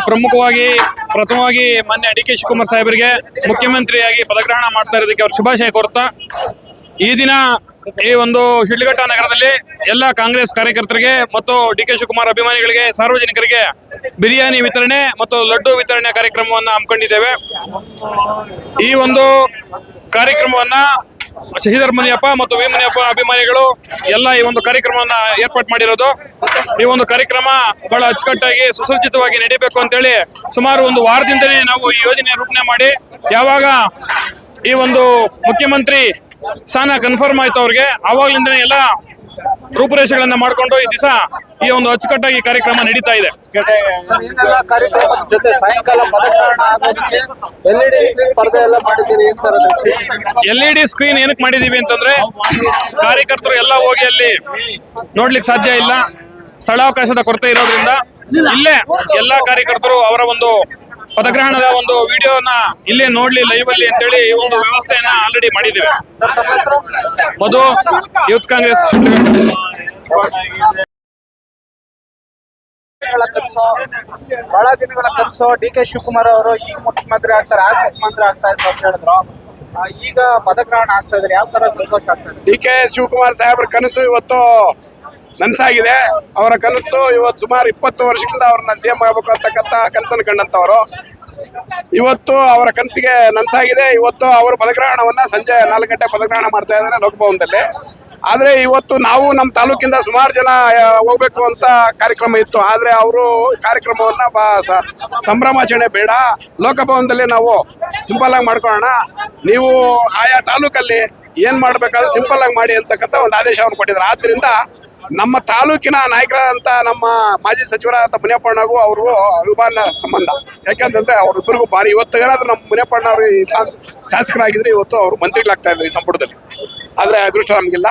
ಪ್ರಮುಖವಾಗಿ ಪ್ರಥಮವಾಗಿ ಮಾನ್ಯ ಡಿ ಕೆ ಶಿವಕುಮಾರ್ ಸಾಹೇಬರಿಗೆ ಮುಖ್ಯಮಂತ್ರಿಯಾಗಿ ಪದಗ್ರಹಣ ಮಾಡ್ತಾ ಇರೋದಕ್ಕೆ ಅವ್ರ ಶುಭಾಶಯ ಕೋರುತ್ತಾ, ಈ ದಿನ ಈ ಒಂದು ಶಿಡ್ಲಘಟ್ಟ ನಗರದಲ್ಲಿ ಎಲ್ಲ ಕಾಂಗ್ರೆಸ್ ಕಾರ್ಯಕರ್ತರಿಗೆ ಮತ್ತು ಡಿ ಕೆ ಶಿವಕುಮಾರ್ ಅಭಿಮಾನಿಗಳಿಗೆ, ಸಾರ್ವಜನಿಕರಿಗೆ ಬಿರಿಯಾನಿ ವಿತರಣೆ ಮತ್ತು ಲಡ್ಡು ವಿತರಣೆ ಕಾರ್ಯಕ್ರಮವನ್ನು ಹಮ್ಮಿಕೊಂಡಿದ್ದೇವೆ. ಈ ಒಂದು ಕಾರ್ಯಕ್ರಮವನ್ನ ಶಶಿಧರ್ ಮುನಿಯಪ್ಪ ಮತ್ತು ವಿ ಮುನಿಯಪ್ಪ ಅಭಿಮಾನಿಗಳು ಎಲ್ಲ ಈ ಒಂದು ಕಾರ್ಯಕ್ರಮವನ್ನ ಏರ್ಪಾಟ್ ಮಾಡಿರೋದು. ಈ ಒಂದು ಕಾರ್ಯಕ್ರಮ ಬಹಳ ಅಚ್ಚುಕಟ್ಟಾಗಿ ಸುಸಜ್ಜಿತವಾಗಿ ನಡೀಬೇಕು ಅಂತೇಳಿ ಸುಮಾರು ಒಂದು ವಾರದಿಂದಲೇ ನಾವು ಈ ಯೋಜನೆ ರೂಪಣೆ ಮಾಡಿ, ಯಾವಾಗ ಈ ಒಂದು ಮುಖ್ಯಮಂತ್ರಿ ಸ್ಥಾನ ಕನ್ಫರ್ಮ್ ಆಯ್ತು ಅವ್ರಿಗೆ, ಆವಾಗ್ಲಿಂದನೇ ಎಲ್ಲ ರೂಪುರೇಷೆಗಳನ್ನ ಮಾಡಿಕೊಂಡು ಈ ದಿವಸ ಈ ಒಂದು ಅಚ್ಚುಕಟ್ಟಾಗಿ ಕಾರ್ಯಕ್ರಮ ನಡೀತಾ ಇದೆ. ಕಾರ್ಯಕ್ರಮದ ಜೊತೆ ಸಾಯಂಕಾಲ ಪದಗ್ರಹಣ ಆಗೋದಕ್ಕೆ LED ಸ್ಕ್ರೀನ್ ಪರದೆ ಎಲ್ಲ ಮಾಡಿದ್ದೀರಿ. LED ಸ್ಕ್ರೀನ್ ಏನಕ್ಕೆ ಮಾಡಿದೀವಿ ಅಂತಂದ್ರೆ, ಕಾರ್ಯಕರ್ತರು ಎಲ್ಲ ಹೋಗಿ ಅಲ್ಲಿ ನೋಡ್ಲಿಕ್ಕೆ ಸಾಧ್ಯ ಇಲ್ಲ, ಸ್ಥಳಾವಕಾಶದ ಕೊರತೆ ಇರೋದ್ರಿಂದ ಇಲ್ಲೇ ಎಲ್ಲಾ ಕಾರ್ಯಕರ್ತರು ಅವರ ಒಂದು ಪದಗ್ರಹಣದ ಒಂದು ವಿಡಿಯೋನ ಇಲ್ಲೇ ನೋಡ್ಲಿ ಲೈವ್ ಅಲ್ಲಿ ಅಂತೇಳಿ ಈ ಒಂದು ವ್ಯವಸ್ಥೆಯನ್ನ ಆಲ್ರೆಡಿ ಮಾಡಿದ್ದೀವಿ. ಮಧು, ಯೂತ್ ಕಾಂಗ್ರೆಸ್ ಬಹಳ ದಿನಗಳ ಕನಸು ಡಿ ಕೆ ಶಿವಕುಮಾರ್ ಅವರು ಈಗ ಮುಖ್ಯಮಂತ್ರಿ ಆಗ್ತಾರೆ, ಆಗ ಮುಖ್ಯಮಂತ್ರಿ ಆಗ್ತಾ ಇದ್ರು ಅಂತ ಹೇಳಿದ್ರು. ಈಗ ಪದಗ್ರಹಣ ಆಗ್ತಾ ಇದ್ರೆ ಯಾವ ತರ ಸಂತೋಷ ಆಗ್ತಾ ಇದೆ? ಡಿ ಕೆ ಶಿವಕುಮಾರ್ ಸಾಹೇಬ್ರ ಕನಸು ಇವತ್ತು ನನಸಾಗಿದೆ. ಅವರ ಕನಸು ಇವತ್ತು ಸುಮಾರು 20 ವರ್ಷದಿಂದ ಅವ್ರನ್ನ CM ಆಗಬೇಕು ಅಂತಕ್ಕಂಥ ಕನಸನ್ನು ಕಂಡಂತವರು. ಇವತ್ತು ಅವರ ಕನಸಿಗೆ ನನಸಾಗಿದೆ. ಇವತ್ತು ಅವರು ಪದಗ್ರಹಣವನ್ನ ಸಂಜೆ 4 ಗಂಟೆ ಪದಗ್ರಹಣ ಮಾಡ್ತಾ ಇದ್ದಾರೆ ಲೋಕಭವನದಲ್ಲಿ. ಆದರೆ ಇವತ್ತು ನಾವು ನಮ್ಮ ತಾಲೂಕಿಂದ ಸುಮಾರು ಜನ ಹೋಗ್ಬೇಕು ಅಂತ ಕಾರ್ಯಕ್ರಮ ಇತ್ತು. ಆದರೆ ಅವರು ಕಾರ್ಯಕ್ರಮವನ್ನ ಸಂಭ್ರಮಾಚರಣೆ ಬೇಡ, ಲೋಕಭವನದಲ್ಲಿ ನಾವು ಸಿಂಪಲ್ ಆಗಿ ಮಾಡ್ಕೊಳ್ಳೋಣ, ನೀವು ಆಯಾ ತಾಲೂಕಲ್ಲಿ ಏನ್ ಮಾಡ್ಬೇಕಾದ್ರೆ ಸಿಂಪಲ್ ಆಗಿ ಮಾಡಿ ಅಂತಕ್ಕಂಥ ಒಂದು ಆದೇಶವನ್ನು ಕೊಟ್ಟಿದ್ದಾರೆ. ಆದ್ರಿಂದ ನಮ್ಮ ತಾಲೂಕಿನ ನಾಯಕರಾದಂಥ ನಮ್ಮ ಮಾಜಿ ಸಚಿವರಾದಂಥ ಮುನಿಯಪ್ಪಣ್ಣಗೂ ಅವ್ರಿಗೂ ಅಭಿಮಾನ ಸಂಬಂಧ. ಯಾಕೆಂತಂದ್ರೆ ಅವ್ರಿಬ್ಬರಿಗೂ ಭಾರಿ, ಇವತ್ತು ಏನಾದ್ರು ನಮ್ಮ ಮುನಿಯಪ್ಪಣ್ಣ ಅವರು ಈ ಶಾಸಕರಾಗಿದ್ರೆ ಇವತ್ತು ಅವರು ಮಂತ್ರಿಗಳಾಗ್ತಾ ಇದ್ರು ಈ ಸಂಪುಟದಲ್ಲಿ. ಆದರೆ ಅದೃಷ್ಟ ನಮಗಿಲ್ಲ.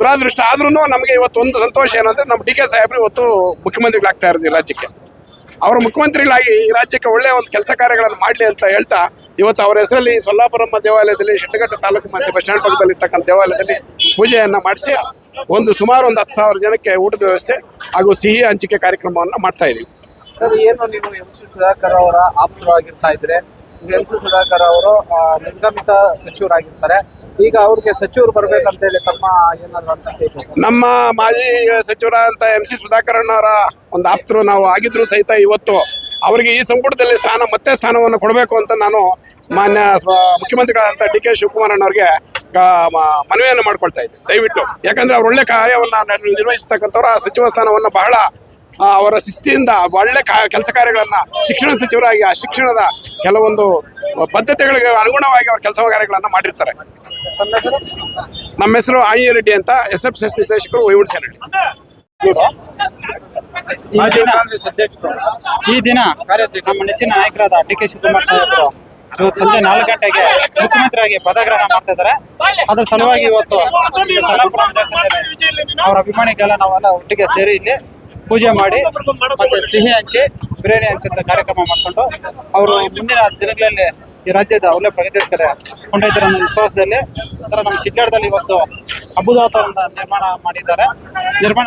ದುರಾದೃಷ್ಟ ಆದ್ರೂ ನಮಗೆ ಇವತ್ತು ಒಂದು ಸಂತೋಷ ಏನಂದ್ರೆ ನಮ್ಮ ಡಿ ಕೆ ಸಾಹೇಬ್ರು ಇವತ್ತು ಮುಖ್ಯಮಂತ್ರಿಗಳಾಗ್ತಾ ಇರೋದು ಈ ರಾಜ್ಯಕ್ಕೆ. ಅವರು ಮುಖ್ಯಮಂತ್ರಿಗಳಾಗಿ ಈ ರಾಜ್ಯಕ್ಕೆ ಒಳ್ಳೆಯ ಒಂದು ಕೆಲಸ ಕಾರ್ಯಗಳನ್ನು ಮಾಡಲಿ ಅಂತ ಹೇಳ್ತಾ, ಇವತ್ತು ಅವರ ಹೆಸರಲ್ಲಿ ಸೊಲ್ಲಾಪುರಮ್ಮ ದೇವಾಲಯದಲ್ಲಿ, ಶಿಡ್ಲಘಟ್ಟ ತಾಲೂಕು ಮಧ್ಯೆ ಬಸ್ ಸ್ಟ್ಯಾಂಡ್ ಪಕ್ಕದಲ್ಲಿ ಇರ್ತಕ್ಕಂಥ ದೇವಾಲಯದಲ್ಲಿ ಪೂಜೆಯನ್ನು ಮಾಡಿಸಿ ಸುಮಾರು ಒಂದು 10,000 ಜನಕ್ಕೆ ಊಟದ ವ್ಯವಸ್ಥೆ ಹಾಗೂ ಸಿಹಿ ಹಂಚಿಕೆ ಕಾರ್ಯಕ್ರಮವನ್ನು ಮಾಡ್ತಾ ಇದೀವಿ. ಸರ್, ಏನು ನೀವು MC ಸುಧಾಕರ್ ಅವರ ಆಪ್ತರಾಗಿರ್ತಾ ಇದ್ರೆ, MC ಸುಧಾಕರ್ ಅವರು ನಿರ್ಗಮಿತ ಸಚಿವರಾಗಿರ್ತಾರೆ, ಈಗ ಅವ್ರಿಗೆ ಸಚಿವರು ಬರ್ಬೇಕಂತ ಹೇಳಿ ತಮ್ಮ ಏನಾದ್ರು ಅನಿಸಿಕೆ ಇದೆ? ನಮ್ಮ ಮಾಜಿ ಸಚಿವರಾದಂಥ MC ಸುಧಾಕರಣ್ಣವರ ಒಂದು ಆಪ್ತರು ನಾವು ಆಗಿದ್ರು ಸಹಿತ ಇವತ್ತು ಅವರಿಗೆ ಈ ಸಂಪುಟದಲ್ಲಿ ಮತ್ತೆ ಸ್ಥಾನವನ್ನು ಕೊಡಬೇಕು ಅಂತ ನಾನು ಮಾನ್ಯ ಮುಖ್ಯಮಂತ್ರಿಗಳಾದಂಥ ಡಿ ಕೆ ಶಿವಕುಮಾರ್ ಅಣ್ಣವ್ರಿಗೆ ಮನವಿಯನ್ನು ಮಾಡ್ಕೊಳ್ತಾ ಇದ್ದೆ. ದಯವಿಟ್ಟು, ಯಾಕಂದ್ರೆ ಅವ್ರು ಒಳ್ಳೆ ಕಾರ್ಯವನ್ನು ನಿರ್ವಹಿಸ್ತಕ್ಕಂಥವ್ರು ಆ ಸಚಿವ ಸ್ಥಾನವನ್ನು ಬಹಳ ಅವರ ಶಿಸ್ತಿಯಿಂದ ಒಳ್ಳೆ ಕೆಲಸ ಕಾರ್ಯಗಳನ್ನ, ಶಿಕ್ಷಣ ಸಚಿವರಾಗಿ ಆ ಶಿಕ್ಷಣದ ಕೆಲವೊಂದು ಬದ್ಧತೆಗಳಿಗೆ ಅನುಗುಣವಾಗಿ ಅವ್ರ ಕೆಲಸ ಕಾರ್ಯಗಳನ್ನ ಮಾಡಿರ್ತಾರೆ. ನಮ್ಮ ಹೆಸರು ಆಂಜನೇಯ ರೆಡ್ಡಿ ಅಂತ, SFS ನಿರ್ದೇಶಕರು, ವೈವುಡ್ಸೇನಹಳ್ಳಿ. ಈ ದಿನ ನಮ್ಮ ನೆಚ್ಚಿನ ನಾಯಕರಾದ ಡಿ ಕೆ ಶಿವಕುಮಾರ್ ಸಾಹೇಬರು ಇವತ್ತು ಸಂಜೆ 4 ಗಂಟೆಗೆ ಮುಖ್ಯಮಂತ್ರಿಯಾಗಿ ಪದಗ್ರಹಣ ಮಾಡ್ತಾ ಇದ್ದಾರೆ. ಅದ್ರ ಸಲುವಾಗಿ ಇವತ್ತು ಸೊಲ್ಲಾಪುರ ದೇವಸ್ಥಾನದಲ್ಲಿ ಅವರ ಅಭಿಮಾನಿಗಳೆಲ್ಲ ನಾವೆಲ್ಲ ಒಟ್ಟಿಗೆ ಸೇರಿ ಇಲ್ಲಿ ಪೂಜೆ ಮಾಡಿ ಮತ್ತೆ ಸಿಹಿ ಹಂಚಿ ಬಿರಿಯಾನಿ ಹಂಚಂತ ಕಾರ್ಯಕ್ರಮ ಮಾಡಿಕೊಂಡು ಅವರು ಮುಂದಿನ ದಿನಗಳಲ್ಲಿ ಈ ರಾಜ್ಯದ ಒಳ್ಳೆ ಪ್ರಗತಿ ಕಡೆ ಕೊಂಡೊಯ್ತಾರೆ ಅನ್ನೋ ವಿಶ್ವಾಸದಲ್ಲಿ ನಮ್ಮ ಶಿಡ್ಲಘಟ್ಟದಲ್ಲಿ ಇವತ್ತು ಹಬ್ಬದ ವಾತಾವರಣ ನಿರ್ಮಾಣ ಮಾಡಿದ್ದಾರೆ.